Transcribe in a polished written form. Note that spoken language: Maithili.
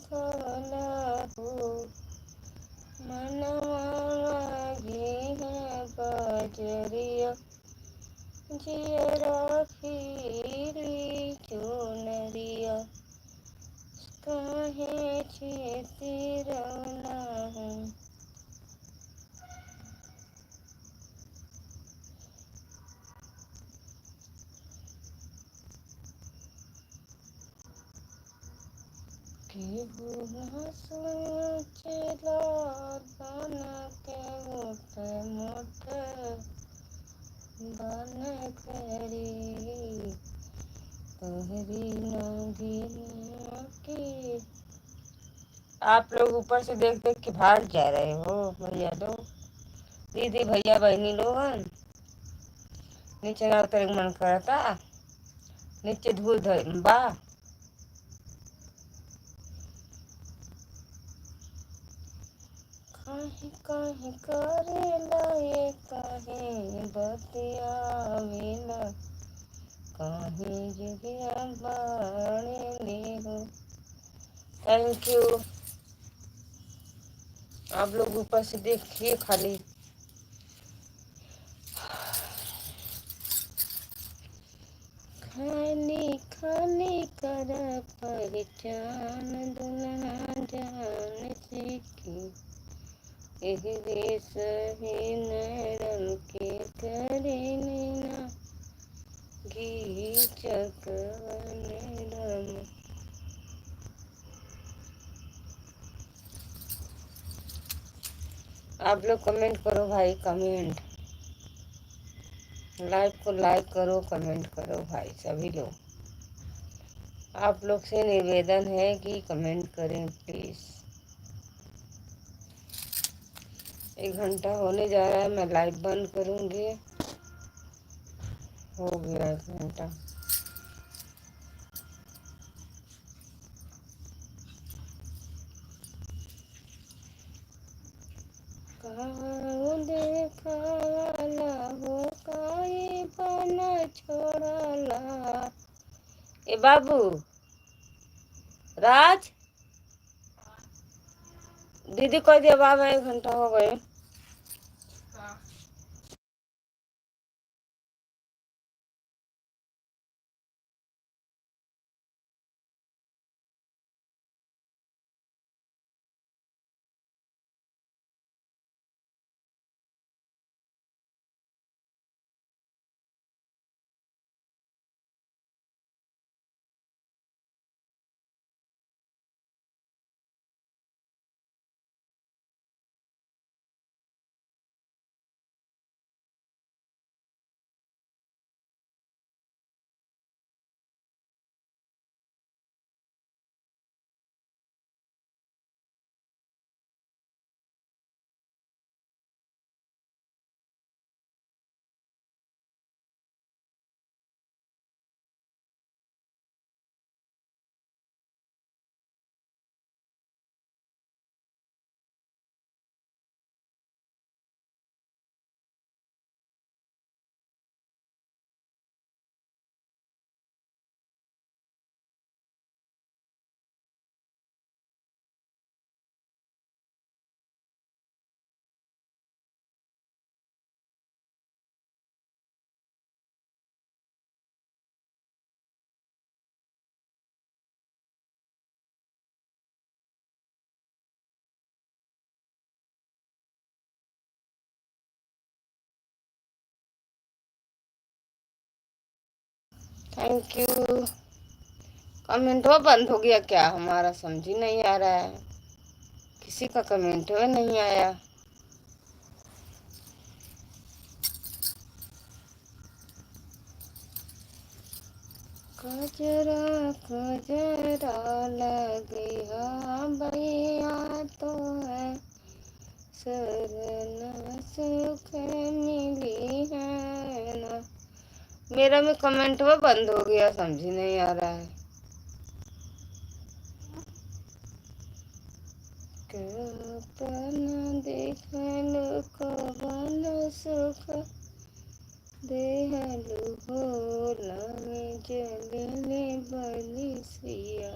खलहु मनवा लागे है बजरिया जियरा खीली चुनरिया काहे छेतिरौना हूँ। केहू न सोचेला बन के मुठ मुठ बन करी तोहरी नगीना की। आप लोग ऊपर से देख देख के भाग जा रहे हो भैया लोग, दीदी भैया बहनी लोगन। नीचे ना उतर मन करता, नीचे धूल बा। काहे काहे करेला ये काहे बतियावेला काहे जुगिया बाड़े हो। Thank U. आप लोग ऊपर से देखिए खाली। खाली खाली कर पहचान दुल्हा जान सीखी एह देश है नरम के करे नैना घी चकवन रम। आप लोग कमेंट करो भाई, कमेंट। लाइव को लाइक करो, कमेंट करो भाई सभी लोग। आप लोग से निवेदन है कि कमेंट करें प्लीज। 1 घंटा होने जा रहा है, मैं लाइव बंद करूंगी। हो गया 1 घंटा। देखला हो काई बन छोड़ला। ए बाबू राज, दीदी कह दिया बाबा 1 घंटा हो गए। Thank U. कमेंट वो बंद हो गया क्या? हमारा समझ ही नहीं आ रहा है, किसी का कमेंट वो नहीं आया। कजरा कजरा लगे हाँ भैया तो है सरना सुख मिली है ना। मेरा में कमेंट वो बंद हो गया, समझ ही नहीं आ रहा है। कपन देखलो कवन सुख देहलु होला में जगले बलिसिया।